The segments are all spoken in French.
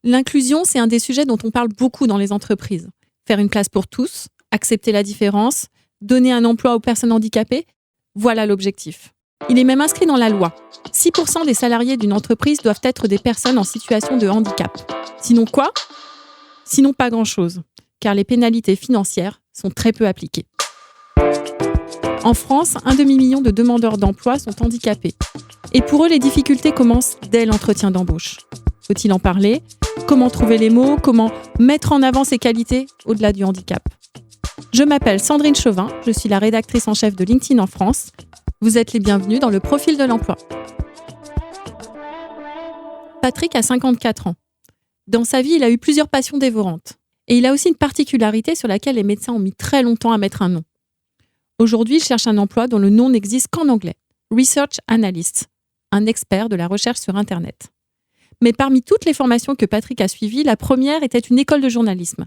L'inclusion, c'est un des sujets dont on parle beaucoup dans les entreprises. Faire une place pour tous, accepter la différence, donner un emploi aux personnes handicapées, voilà l'objectif. Il est même inscrit dans la loi. 6% des salariés d'une entreprise doivent être des personnes en situation de handicap. Sinon quoi ? Sinon pas grand-chose, car les pénalités financières sont très peu appliquées. En France, 1,5 million de demandeurs d'emploi sont handicapés. Et pour eux, les difficultés commencent dès l'entretien d'embauche. Faut-il en parler ? Comment trouver les mots ? Comment mettre en avant ses qualités au-delà du handicap ? Je m'appelle Sandrine Chauvin, je suis la rédactrice en chef de LinkedIn en France. Vous êtes les bienvenus dans le profil de l'emploi. Patrick a 54 ans. Dans sa vie, il a eu plusieurs passions dévorantes. Et il a aussi une particularité sur laquelle les médecins ont mis très longtemps à mettre un nom. Aujourd'hui, il cherche un emploi dont le nom n'existe qu'en anglais. Research Analyst, un expert de la recherche sur Internet. Mais parmi toutes les formations que Patrick a suivies, la première était une école de journalisme.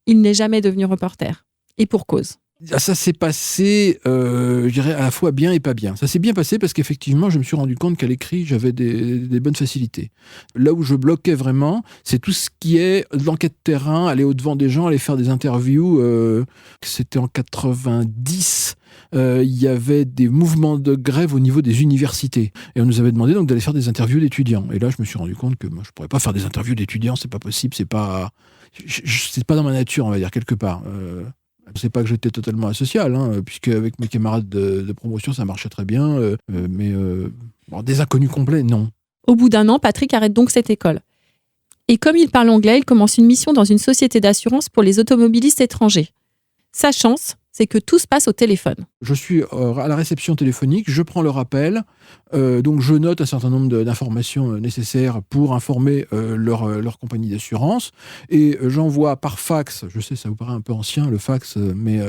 Il n'est jamais devenu reporter. Et pour cause. Ça s'est passé, je dirais, à la fois bien et pas bien. Ça s'est bien passé parce qu'effectivement, je me suis rendu compte qu'à l'écrit, j'avais des bonnes facilités. Là où je bloquais vraiment, c'est tout ce qui est de l'enquête terrain, aller au-devant des gens, aller faire des interviews. C'était en 90. Il y avait des mouvements de grève au niveau des universités. Et on nous avait demandé donc d'aller faire des interviews d'étudiants. Et là, je me suis rendu compte que moi, je ne pourrais pas faire des interviews d'étudiants, c'est pas possible, c'est pas dans ma nature, on va dire, quelque part. C'est pas que j'étais totalement asocial, puisque avec mes camarades de promotion, ça marchait très bien. Mais des inconnus complets, non. Au bout d'un an, Patrick arrête donc cette école. Et comme il parle anglais, il commence une mission dans une société d'assurance pour les automobilistes étrangers. Sa chance, c'est que tout se passe au téléphone. Je suis à la réception téléphonique, je prends leur appel, donc je note un certain nombre d'informations nécessaires pour informer leur compagnie d'assurance, et j'envoie par fax, je sais ça vous paraît un peu ancien le fax, mais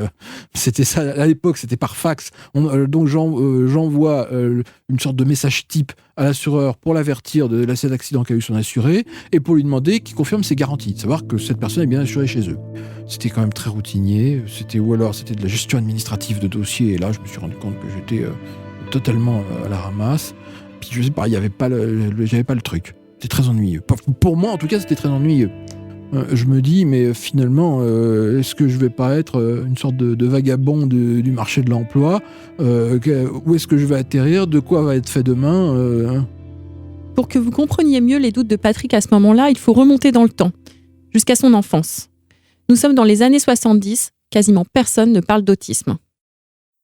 c'était ça à l'époque, c'était par fax, donc j'envoie une sorte de message type à l'assureur pour l'avertir de l'accident d'accident qu'a eu son assuré, et pour lui demander qu'il confirme ses garanties, de savoir que cette personne est bien assurée chez eux. C'était quand même très routinier, ou alors c'était de la gestion administrative de dossiers, et là je me suis rendu compte que j'étais totalement à la ramasse. Puis je sais pas, j'avais pas le truc. C'était très ennuyeux. Pour moi en tout cas, c'était très ennuyeux. Je me dis, mais finalement, est-ce que je vais pas être une sorte de vagabond du marché de l'emploi ? Où est-ce que je vais atterrir ? De quoi va être fait demain ? Pour que vous compreniez mieux les doutes de Patrick à ce moment-là, il faut remonter dans le temps, jusqu'à son enfance. Nous sommes dans les années 70, quasiment personne ne parle d'autisme.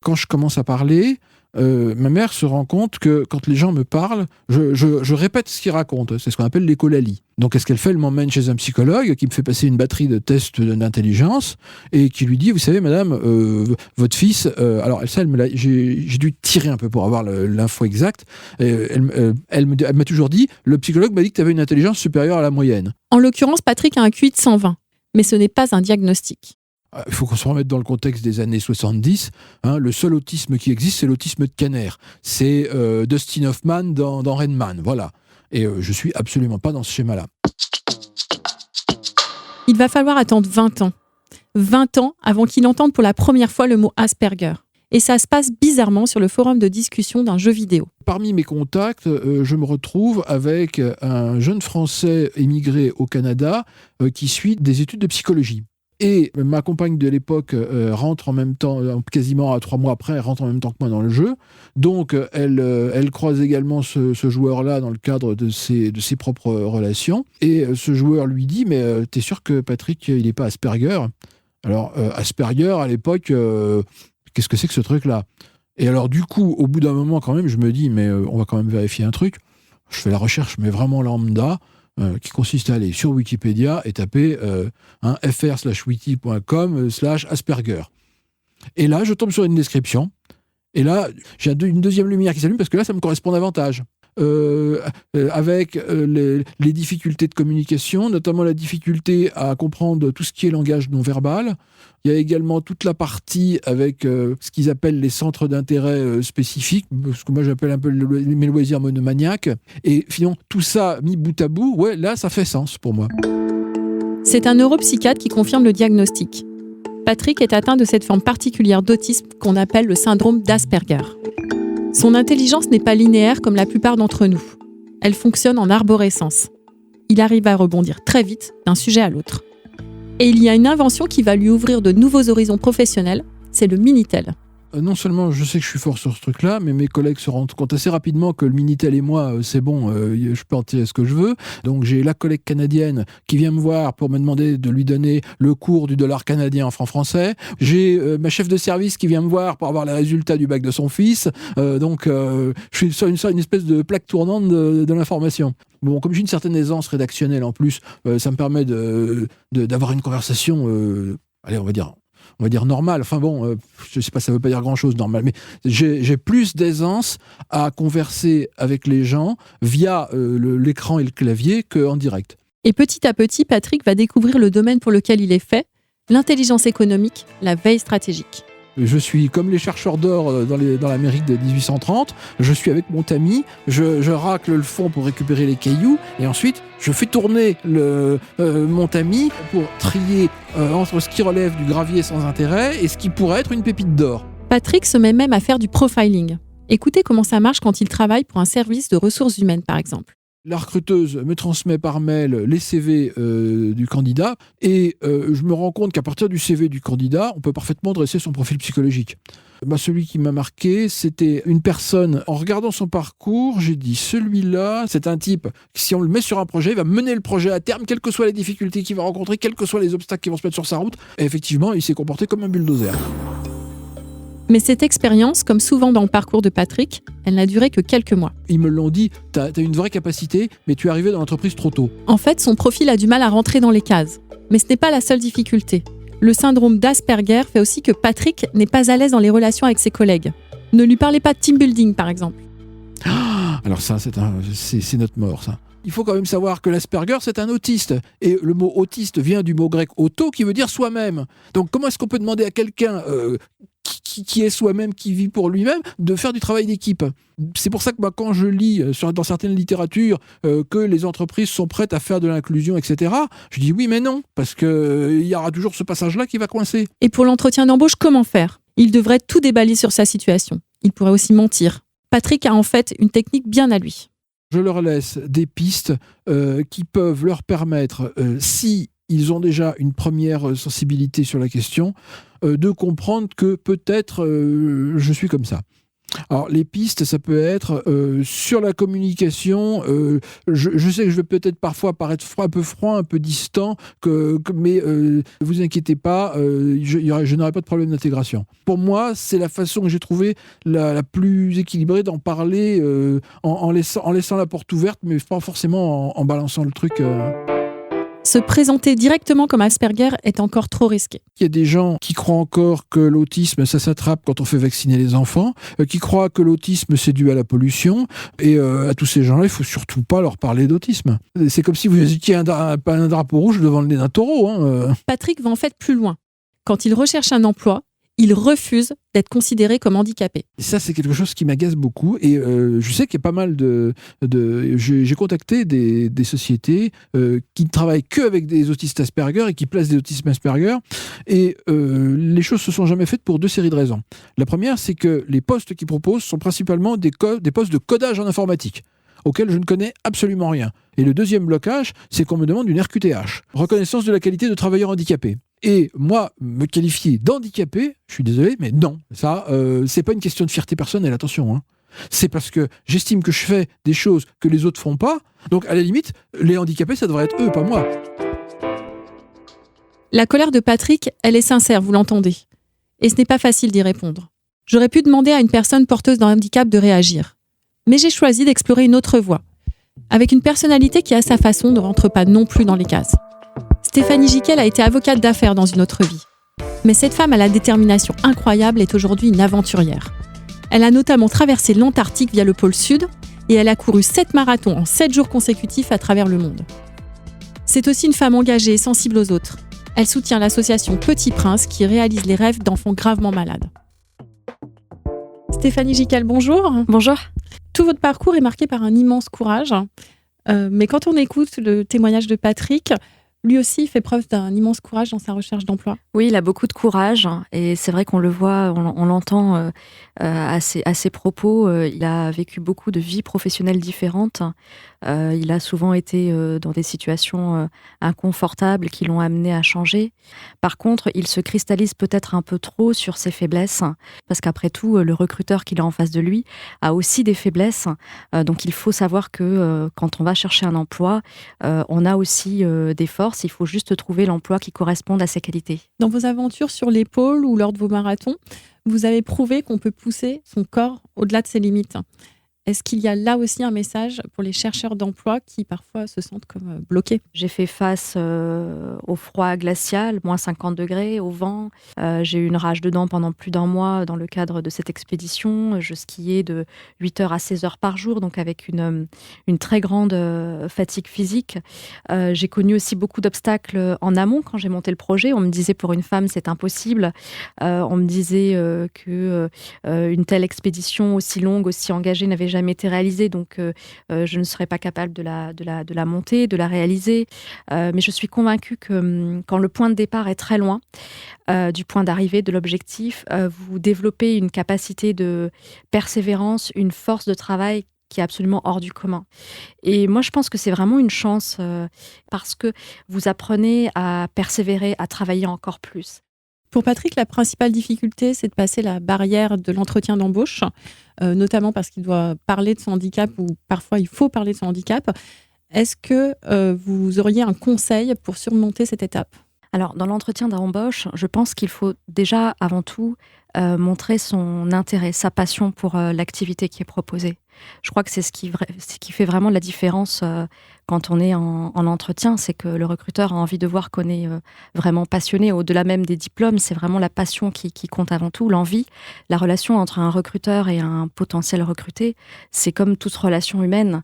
Quand je commence à parler, ma mère se rend compte que quand les gens me parlent, je répète ce qu'ils racontent. C'est ce qu'on appelle l'écholalie. Donc, qu'est-ce qu'elle fait ? Elle m'emmène chez un psychologue qui me fait passer une batterie de tests d'intelligence et qui lui dit, vous savez, madame, votre fils... alors, j'ai dû tirer un peu pour avoir l'info exacte. Elle m'a toujours dit, le psychologue m'a dit que tu avais une intelligence supérieure à la moyenne. En l'occurrence, Patrick a un QI de 120. Mais ce n'est pas un diagnostic. Il faut qu'on se remette dans le contexte des années 70. Le seul autisme qui existe, c'est l'autisme de Kanner. C'est Dustin Hoffman dans Rain Man. Voilà. Et je suis absolument pas dans ce schéma-là. Il va falloir attendre 20 ans. 20 ans avant qu'il entende pour la première fois le mot Asperger. Et ça se passe bizarrement sur le forum de discussion d'un jeu vidéo. Parmi mes contacts, je me retrouve avec un jeune Français émigré au Canada qui suit des études de psychologie. Et ma compagne de l'époque rentre en même temps, quasiment 3 mois après, elle rentre en même temps que moi dans le jeu. Donc, elle croise également ce joueur-là dans le cadre de ses propres relations. Et ce joueur lui dit, mais t'es sûr que Patrick, il n'est pas Asperger ? Alors, Asperger, à l'époque, qu'est-ce que c'est que ce truc-là ? Et alors, du coup, au bout d'un moment, quand même, je me dis, mais on va quand même vérifier un truc. Je fais la recherche, mais vraiment lambda, qui consiste à aller sur Wikipédia et taper fr/wiki.com/Asperger. Et là, je tombe sur une description. Et là, j'ai une deuxième lumière qui s'allume parce que là, ça me correspond davantage. Avec les difficultés de communication, notamment la difficulté à comprendre tout ce qui est langage non verbal. Il y a également toute la partie avec ce qu'ils appellent les centres d'intérêt spécifiques, ce que moi j'appelle un peu mes loisirs monomaniaques. Et finalement, tout ça mis bout à bout, ouais, là, ça fait sens pour moi. C'est un neuropsychiatre qui confirme le diagnostic. Patrick est atteint de cette forme particulière d'autisme qu'on appelle le syndrome d'Asperger. Son intelligence n'est pas linéaire comme la plupart d'entre nous. Elle fonctionne en arborescence. Il arrive à rebondir très vite d'un sujet à l'autre. Et il y a une invention qui va lui ouvrir de nouveaux horizons professionnels, c'est le Minitel. Non seulement je sais que je suis fort sur ce truc-là, mais mes collègues se rendent compte assez rapidement que le Minitel et moi, c'est bon, je peux en tirer ce que je veux. Donc j'ai la collègue canadienne qui vient me voir pour me demander de lui donner le cours du dollar canadien en francs français. J'ai ma chef de service qui vient me voir pour avoir les résultats du bac de son fils. Je suis sur une espèce de plaque tournante de l'information. Bon, comme j'ai une certaine aisance rédactionnelle en plus, ça me permet d'avoir une conversation, on va dire normal. Enfin bon, je sais pas, ça veut pas dire grand-chose normal, mais j'ai plus d'aisance à converser avec les gens via l'écran et le clavier qu'en direct. Et petit à petit, Patrick va découvrir le domaine pour lequel il est fait, l'intelligence économique, la veille stratégique. Je suis comme les chercheurs d'or dans l'Amérique de 1830. Je suis avec mon tamis, je racle le fond pour récupérer les cailloux, et ensuite je fais tourner mon tamis pour trier entre ce qui relève du gravier sans intérêt et ce qui pourrait être une pépite d'or. Patrick se met même à faire du profiling. Écoutez comment ça marche quand il travaille pour un service de ressources humaines, par exemple. La recruteuse me transmet par mail les CV du candidat et je me rends compte qu'à partir du CV du candidat, on peut parfaitement dresser son profil psychologique. Celui qui m'a marqué, c'était une personne, en regardant son parcours, j'ai dit, celui-là, c'est un type, si on le met sur un projet, il va mener le projet à terme, quelles que soient les difficultés qu'il va rencontrer, quels que soient les obstacles qui vont se mettre sur sa route. Et effectivement, il s'est comporté comme un bulldozer. Mais cette expérience, comme souvent dans le parcours de Patrick, elle n'a duré que quelques mois. Ils me l'ont dit, t'as une vraie capacité, mais tu es arrivé dans l'entreprise trop tôt. En fait, son profil a du mal à rentrer dans les cases. Mais ce n'est pas la seule difficulté. Le syndrome d'Asperger fait aussi que Patrick n'est pas à l'aise dans les relations avec ses collègues. Ne lui parlez pas de team building, par exemple. Alors ça, c'est notre mort, ça. Il faut quand même savoir que l'Asperger, c'est un autiste. Et le mot autiste vient du mot grec auto, qui veut dire soi-même. Donc comment est-ce qu'on peut demander à quelqu'un qui est soi-même, qui vit pour lui-même, de faire du travail d'équipe? C'est pour ça que quand je lis dans certaines littératures que les entreprises sont prêtes à faire de l'inclusion, etc., je dis oui mais non, parce qu'il y aura toujours ce passage-là qui va coincer. Et pour l'entretien d'embauche, comment faire? Il devrait tout déballer sur sa situation. Il pourrait aussi mentir. Patrick a en fait une technique bien à lui. Je leur laisse des pistes qui peuvent leur permettre, si ils ont déjà une première sensibilité sur la question, de comprendre que peut-être je suis comme ça. Alors les pistes, ça peut être sur la communication. Je sais que je vais peut-être parfois paraître un peu froid, un peu distant, mais vous inquiétez pas, je n'aurai pas de problème d'intégration. Pour moi, c'est la façon que j'ai trouvée la plus équilibrée d'en parler en laissant la porte ouverte, mais pas forcément en balançant le truc. Se présenter directement comme Asperger est encore trop risqué. Il y a des gens qui croient encore que l'autisme, ça s'attrape quand on fait vacciner les enfants, qui croient que l'autisme, c'est dû à la pollution. Et à tous ces gens-là, il ne faut surtout pas leur parler d'autisme. C'est comme si vous étiez un drapeau rouge devant le nez d'un taureau. Patrick va en fait plus loin. Quand il recherche un emploi, il refuse d'être considéré comme handicapé. Et ça, c'est quelque chose qui m'agace beaucoup. Et je sais qu'il y a pas mal j'ai contacté des sociétés qui ne travaillent qu'avec des autistes Asperger et qui placent des autistes Asperger. Et les choses se sont jamais faites pour deux séries de raisons. La première, c'est que les postes qu'ils proposent sont principalement des postes de codage en informatique, auxquels je ne connais absolument rien. Et le deuxième blocage, c'est qu'on me demande une RQTH, reconnaissance de la qualité de travailleur handicapé. Et moi, me qualifier d'handicapé, je suis désolé, mais non. Ça, c'est pas une question de fierté personnelle, attention. C'est parce que j'estime que je fais des choses que les autres font pas. Donc, à la limite, les handicapés, ça devrait être eux, pas moi. La colère de Patrick, elle est sincère, vous l'entendez. Et ce n'est pas facile d'y répondre. J'aurais pu demander à une personne porteuse d'un handicap de réagir. Mais j'ai choisi d'explorer une autre voie. Avec une personnalité qui, à sa façon, ne rentre pas non plus dans les cases. Stéphanie Giquel a été avocate d'affaires dans une autre vie. Mais cette femme à la détermination incroyable est aujourd'hui une aventurière. Elle a notamment traversé l'Antarctique via le pôle Sud et elle a couru 7 marathons en 7 jours consécutifs à travers le monde. C'est aussi une femme engagée et sensible aux autres. Elle soutient l'association Petit Prince qui réalise les rêves d'enfants gravement malades. Stéphanie Giquel, bonjour. Bonjour. Tout votre parcours est marqué par un immense courage. Mais quand on écoute le témoignage de Patrick, lui aussi fait preuve d'un immense courage dans sa recherche d'emploi. Oui, il a beaucoup de courage et c'est vrai qu'on le voit, on l'entend à ses propos. Il a vécu beaucoup de vies professionnelles différentes. Il a souvent été dans des situations inconfortables qui l'ont amené à changer. Par contre, il se cristallise peut-être un peu trop sur ses faiblesses, parce qu'après tout, le recruteur qu'il a en face de lui a aussi des faiblesses. Donc il faut savoir que quand on va chercher un emploi, on a aussi des forces. Il faut juste trouver l'emploi qui corresponde à ses qualités. Dans vos aventures sur l'épaule ou lors de vos marathons, vous avez prouvé qu'on peut pousser son corps au-delà de ses limites. Est-ce qu'il y a là aussi un message pour les chercheurs d'emploi qui parfois se sentent comme bloqués ? J'ai fait face au froid glacial, moins 50 degrés, au vent. J'ai eu une rage de dents pendant plus d'un mois dans le cadre de cette expédition. Je skiais de 8 heures à 16 heures par jour, donc avec une très grande fatigue physique. J'ai connu aussi beaucoup d'obstacles en amont quand j'ai monté le projet. On me disait pour une femme, c'est impossible. On me disait qu'une telle expédition aussi longue, aussi engagée n'avait jamais été réalisée, donc je ne serais pas capable de la monter, de la réaliser. Mais je suis convaincue que quand le point de départ est très loin du point d'arrivée, de l'objectif, vous développez une capacité de persévérance, une force de travail qui est absolument hors du commun. Et moi, je pense que c'est vraiment une chance parce que vous apprenez à persévérer, à travailler encore plus. Pour Patrick, la principale difficulté, c'est de passer la barrière de l'entretien d'embauche, notamment parce qu'il doit parler de son handicap ou parfois il faut parler de son handicap. Est-ce que vous auriez un conseil pour surmonter cette étape ? Alors, dans l'entretien d'embauche, je pense qu'il faut déjà, avant tout, montrer son intérêt, sa passion pour l'activité qui est proposée. Je crois que c'est ce qui fait vraiment la différence quand on est en entretien, c'est que le recruteur a envie de voir qu'on est vraiment passionné. Au-delà même des diplômes, c'est vraiment la passion qui compte avant tout, l'envie. La relation entre un recruteur et un potentiel recruté, c'est comme toute relation humaine.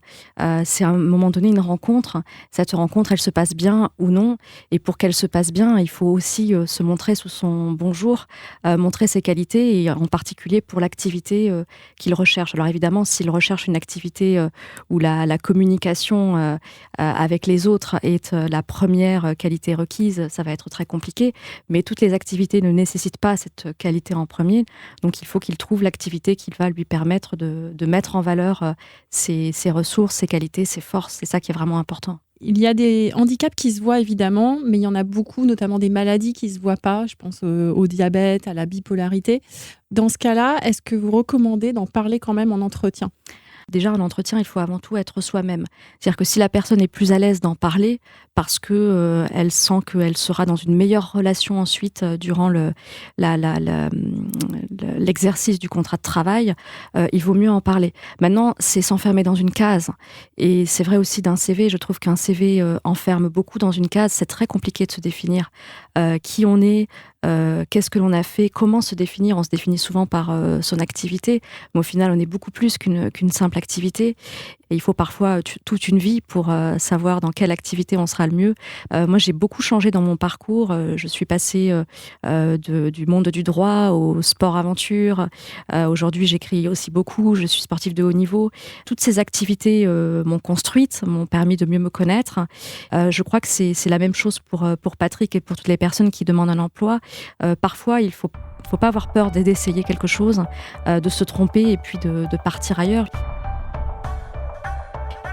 C'est à un moment donné une rencontre. Cette rencontre, elle se passe bien ou non. Et pour qu'elle se passe bien, il faut aussi se montrer sous son bon jour, montrer ses qualités, et en particulier pour l'activité qu'il recherche. Alors évidemment, s'il recherche une activité où la communication avec les autres est la première qualité requise, ça va être très compliqué. Mais toutes les activités ne nécessitent pas cette qualité en premier. Donc il faut qu'il trouve l'activité qui va lui permettre de mettre en valeur ses ressources, ses qualités, ses forces. C'est ça qui est vraiment important. Il y a des handicaps qui se voient évidemment, mais il y en a beaucoup, notamment des maladies qui ne se voient pas. Je pense au diabète, à la bipolarité. Dans ce cas-là, est-ce que vous recommandez d'en parler quand même en entretien ? Déjà, en entretien, il faut avant tout être soi-même. C'est-à-dire que si la personne est plus à l'aise d'en parler, parce que elle sent qu'elle sera dans une meilleure relation ensuite durant l'exercice du contrat de travail, il vaut mieux en parler. Maintenant, c'est s'enfermer dans une case. Et c'est vrai aussi d'un CV. Je trouve qu'un CV enferme beaucoup dans une case. C'est très compliqué de se définir qui on est, qu'est-ce que l'on a fait, comment se définir. On se définit souvent par son activité, mais au final, on est beaucoup plus qu'une simple activité. Et il faut parfois toute une vie pour savoir dans quelle activité on sera le mieux. Moi, j'ai beaucoup changé dans mon parcours. Je suis passée du monde du droit au sport-aventure. Aujourd'hui, j'écris aussi beaucoup. Je suis sportive de haut niveau. Toutes ces activités m'ont construite, m'ont permis de mieux me connaître. Je crois que c'est la même chose pour Patrick et pour toutes les personnes qui demandent un emploi. Parfois, il faut pas avoir peur d'essayer quelque chose, de se tromper et puis de partir ailleurs.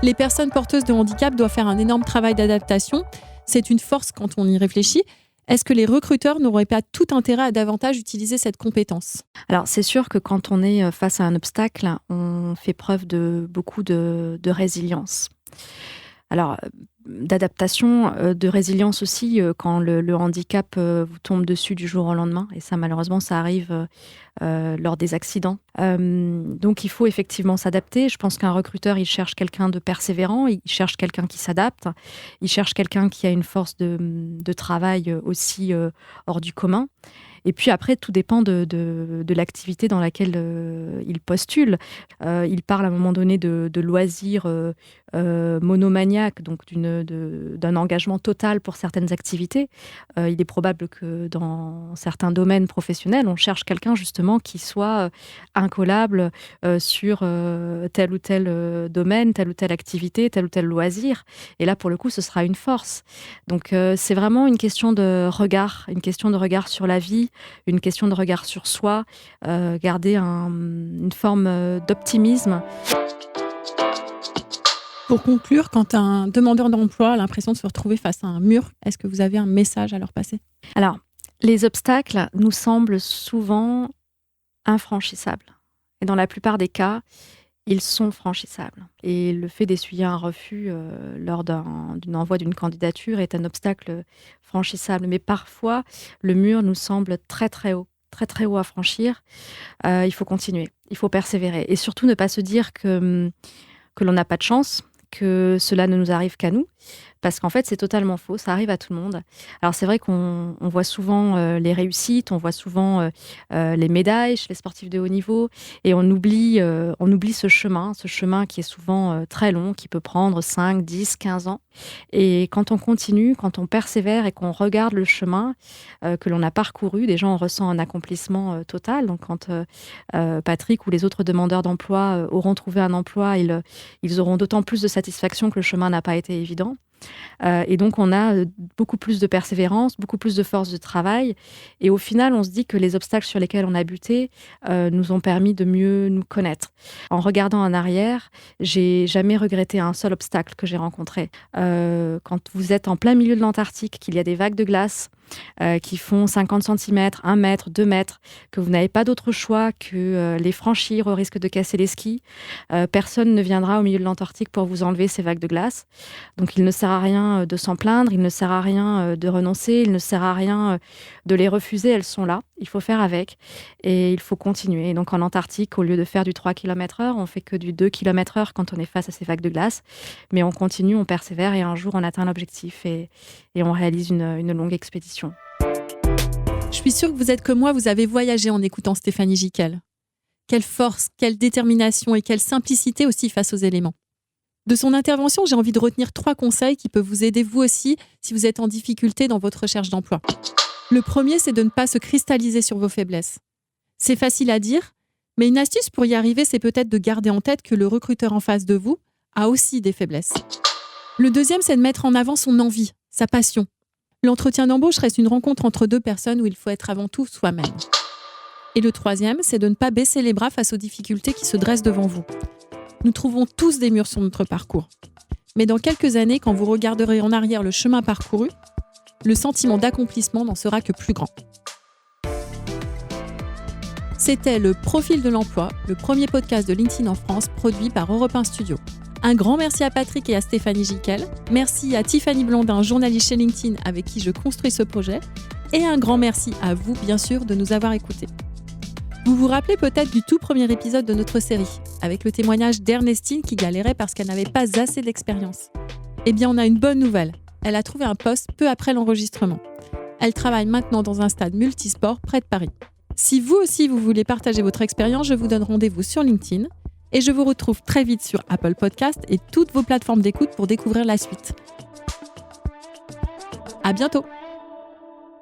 Les personnes porteuses de handicap doivent faire un énorme travail d'adaptation. C'est une force quand on y réfléchit. Est-ce que les recruteurs n'auraient pas tout intérêt à davantage utiliser cette compétence ? Alors, c'est sûr que quand on est face à un obstacle, on fait preuve de beaucoup de résilience. Alors, d'adaptation, de résilience aussi quand le handicap vous tombe dessus du jour au lendemain. Et ça, malheureusement, ça arrive lors des accidents. Donc, il faut effectivement s'adapter. Je pense qu'un recruteur, il cherche quelqu'un de persévérant, il cherche quelqu'un qui s'adapte, il cherche quelqu'un qui a une force de travail aussi hors du commun. Et puis après, tout dépend de l'activité dans laquelle il postule. Il parle à un moment donné de loisirs monomaniaques, donc d'un engagement total pour certaines activités. Il est probable que dans certains domaines professionnels, on cherche quelqu'un justement qui soit incollable sur tel ou tel domaine, telle ou telle activité, tel ou tel loisir. Et là, pour le coup, ce sera une force. Donc, c'est vraiment une question de regard sur la vie, une question de regard sur soi, garder une forme d'optimisme. Pour conclure, quand un demandeur d'emploi a l'impression de se retrouver face à un mur, est-ce que vous avez un message à leur passer ? Alors, les obstacles nous semblent souvent infranchissables. Et dans la plupart des cas, ils sont franchissables. Et le fait d'essuyer un refus lors d'un envoi d'une candidature est un obstacle franchissable. Mais parfois, le mur nous semble très très haut à franchir. Il faut continuer, il faut persévérer. Et surtout ne pas se dire que l'on n'a pas de chance, que cela ne nous arrive qu'à nous. Parce qu'en fait, c'est totalement faux, ça arrive à tout le monde. Alors c'est vrai qu'on voit souvent les réussites, on voit souvent les médailles chez les sportifs de haut niveau, et on oublie ce chemin qui est souvent très long, qui peut prendre 5, 10, 15 ans. Et quand on continue, quand on persévère et qu'on regarde le chemin que l'on a parcouru, déjà on ressent un accomplissement total. Donc quand Patrick ou les autres demandeurs d'emploi auront trouvé un emploi, ils auront d'autant plus de satisfaction que le chemin n'a pas été évident. Et donc, on a beaucoup plus de persévérance, beaucoup plus de force de travail. Et au final, on se dit que les obstacles sur lesquels on a buté nous ont permis de mieux nous connaître. En regardant en arrière, j'ai jamais regretté un seul obstacle que j'ai rencontré. Quand vous êtes en plein milieu de l'Antarctique, qu'il y a des vagues de glace qui font 50 cm, 1 mètre, 2 mètres, que vous n'avez pas d'autre choix que les franchir au risque de casser les skis, personne ne viendra au milieu de l'Antarctique pour vous enlever ces vagues de glace. Donc il ne sert à rien de s'en plaindre, il ne sert à rien de renoncer, il ne sert à rien de les refuser, elles sont là, il faut faire avec et il faut continuer. Et donc en Antarctique, au lieu de faire du 3 km/h, on fait que du 2 km/h quand on est face à ces vagues de glace, mais on continue, on persévère et un jour on atteint l'objectif et on réalise une longue expédition. Je suis sûre que vous êtes comme moi, vous avez voyagé en écoutant Stéphanie Gicquel. Quelle force, quelle détermination et quelle simplicité aussi face aux éléments. De son intervention, j'ai envie de retenir 3 conseils qui peuvent vous aider vous aussi si vous êtes en difficulté dans votre recherche d'emploi. Le premier, c'est de ne pas se cristalliser sur vos faiblesses. C'est facile à dire, mais une astuce pour y arriver, c'est peut-être de garder en tête que le recruteur en face de vous a aussi des faiblesses. Le deuxième, c'est de mettre en avant son envie, sa passion. L'entretien d'embauche reste une rencontre entre 2 personnes où il faut être avant tout soi-même. Et le troisième, c'est de ne pas baisser les bras face aux difficultés qui se dressent devant vous. Nous trouvons tous des murs sur notre parcours. Mais dans quelques années, quand vous regarderez en arrière le chemin parcouru, le sentiment d'accomplissement n'en sera que plus grand. C'était le Profil de l'emploi, le premier podcast de LinkedIn en France produit par Europe 1 Studio. Un grand merci à Patrick et à Stéphanie Gicquel. Merci à Tiffany Blondin, journaliste chez LinkedIn avec qui je construis ce projet. Et un grand merci à vous, bien sûr, de nous avoir écoutés. Vous vous rappelez peut-être du tout premier épisode de notre série, avec le témoignage d'Ernestine qui galérait parce qu'elle n'avait pas assez d'expérience. Eh bien, on a une bonne nouvelle. Elle a trouvé un poste peu après l'enregistrement. Elle travaille maintenant dans un stade multisport près de Paris. Si vous aussi, vous voulez partager votre expérience, je vous donne rendez-vous sur LinkedIn. Et je vous retrouve très vite sur Apple Podcast et toutes vos plateformes d'écoute pour découvrir la suite. À bientôt!